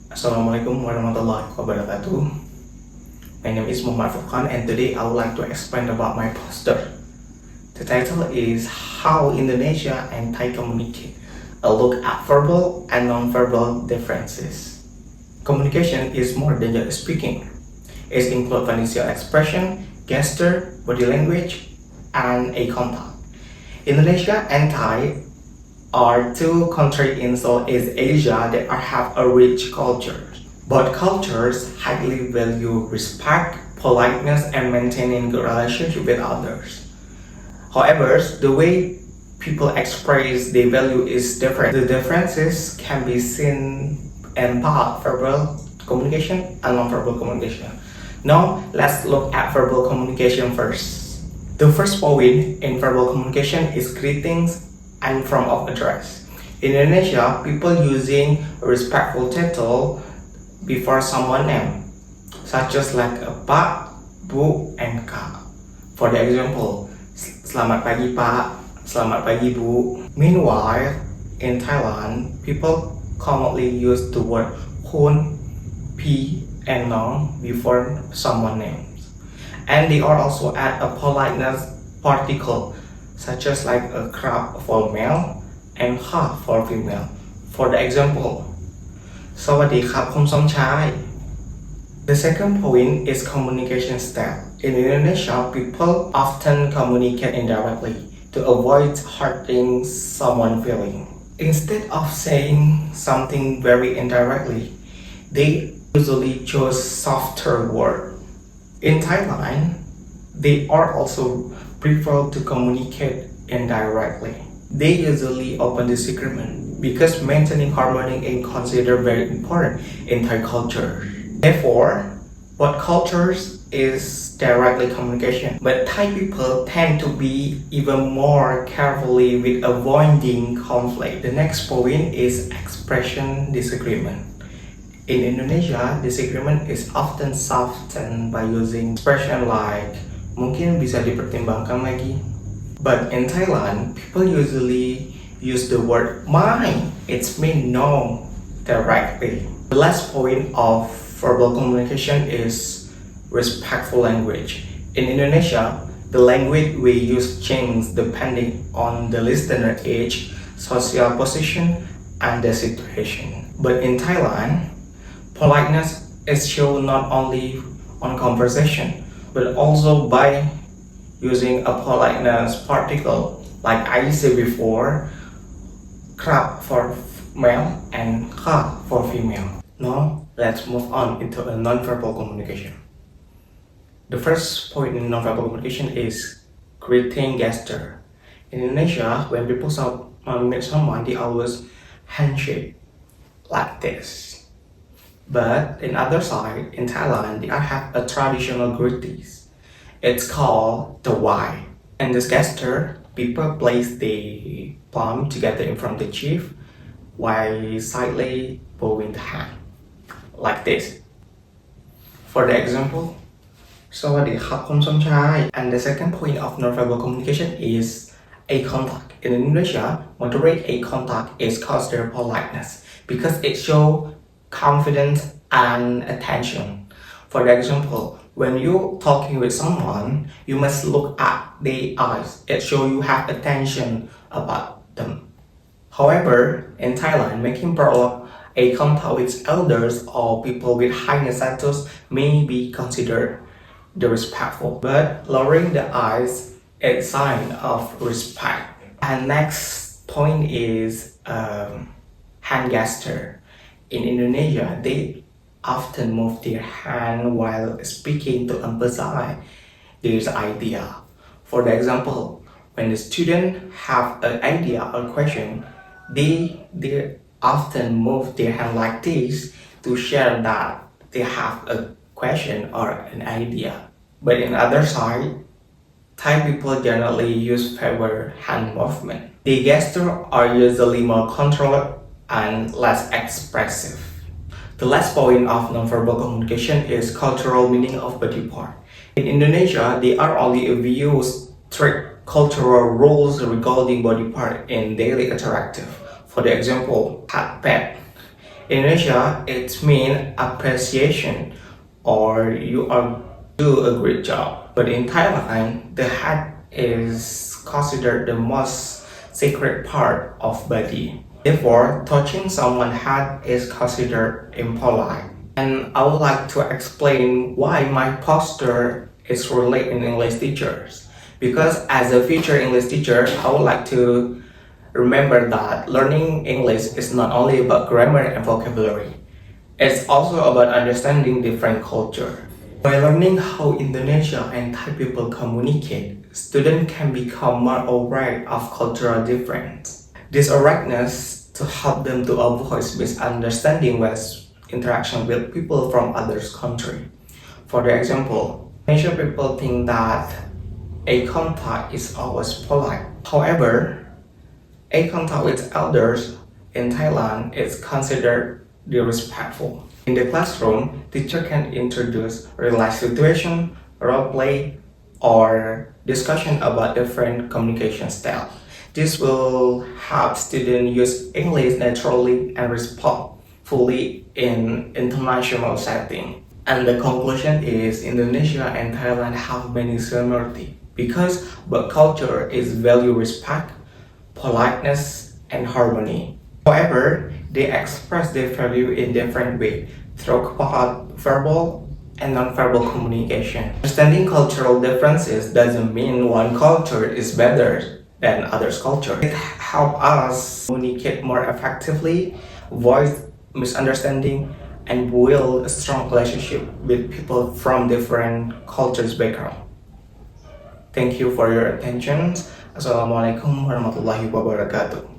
Assalamualaikum warahmatullahi wabarakatuh. My name is Furqan and today I would like to explain about my poster. The title is How Indonesia and Thai Communicate, a look at verbal and non-verbal differences. Communication is more than just speaking. It includes facial expression, gesture, body language, and eye contact. Indonesia and Thai are two countries in Southeast Asia that have a rich culture. Both cultures highly value respect, politeness, and maintaining good relationship with others. However, the way people express their value is different. The differences can be seen in part verbal communication and non-verbal communication. Now, let's look at verbal communication first. The first point in verbal communication is greetings and form of address. In Indonesia, people using a respectful title before someone's name, such as like a Pak, Bu, and Kak. For the example, Selamat pagi Pak, Selamat pagi Bu. Meanwhile, in Thailand, people commonly use the word Hun, Pi, and Nong before someone's names. And they are also add a politeness particle such as like a crab for male and ha for female. For the example, สวัสดีครับคุณสมชาย The second point is communication style. In Indonesia, people often communicate indirectly to avoid hurting someone's feeling. Instead of saying something very indirectly, they usually choose softer words. In Thailand, they are also prefer to communicate indirectly. They usually open disagreement because maintaining harmony is considered very important in Thai culture. Therefore, both cultures is directly communication, but Thai people tend to be even more carefully with avoiding conflict. The next point is expression disagreement. In Indonesia, disagreement is often softened by using expression like mungkin bisa dipertimbangkan lagi. But in Thailand, people usually use the word mine. It's mean no directly. The last point of verbal communication is respectful language. In Indonesia, the language we use changes depending on the listener age, social position, and the situation. But in Thailand, politeness is shown not only on conversation, but also by using a politeness particle like I said before, krap for male and ka for female. Now let's move on into a non-verbal communication. The first point in non-verbal communication is greeting gesture. In Indonesia, when people meet someone, they always handshake like this. But in other side, in Thailand, they have a traditional greetings. It's called the Y. In this gesture, people place the palm together in front of the chief while slightly bowing the hand, like this. For the example, สวัสดีครับคุณสมชาย And the second point of nonverbal communication is eye contact. In Indonesia, moderate eye contact is considered politeness because it shows confidence and attention. For example, when you're talking with someone, you must look at their eyes. It shows you have attention about them. However, in Thailand, making prolonged eye contact with elders or people with higher status may be considered disrespectful, but lowering the eyes is a sign of respect. And next point is hand gesture. In Indonesia, they often move their hand while speaking to emphasize their idea. For the example, when the student have an idea or question, they often move their hand like this to share that they have a question or an idea. But in other side, Thai people generally use favor hand movement. The gestures are usually more controlled and less expressive. The last point of nonverbal communication is cultural meaning of body part. In Indonesia, there are only a few strict cultural rules regarding body part in daily interactive. For the example, pat pet In Indonesia, it means appreciation or you are do a great job. But in Thailand, the head is considered the most sacred part of body. Therefore, touching someone's head is considered impolite. And I would like to explain why my posture is related in English teachers. Because as a future English teacher, I would like to remember that learning English is not only about grammar and vocabulary. It's also about understanding different culture. By learning how Indonesia and Thai people communicate, students can become more aware of cultural difference. This awareness to help them to avoid misunderstanding with interaction with people from other countries. For the example, Indonesian people think that eye contact is always polite. However, eye contact with elders in Thailand is considered disrespectful. In the classroom, teacher can introduce real-life situation, role play, or discussion about different communication style. This will help students use English naturally and respond fully in international setting. And the conclusion is Indonesia and Thailand have many similarities because both culture is value respect, politeness, and harmony. However, they express their value in different ways through verbal and non-verbal communication. Understanding cultural differences doesn't mean one culture is better than others' culture. It helps us communicate more effectively, avoid misunderstanding, and build a strong relationship with people from different cultures background. Thank you for your attention. Assalamualaikum warahmatullahi wabarakatuh.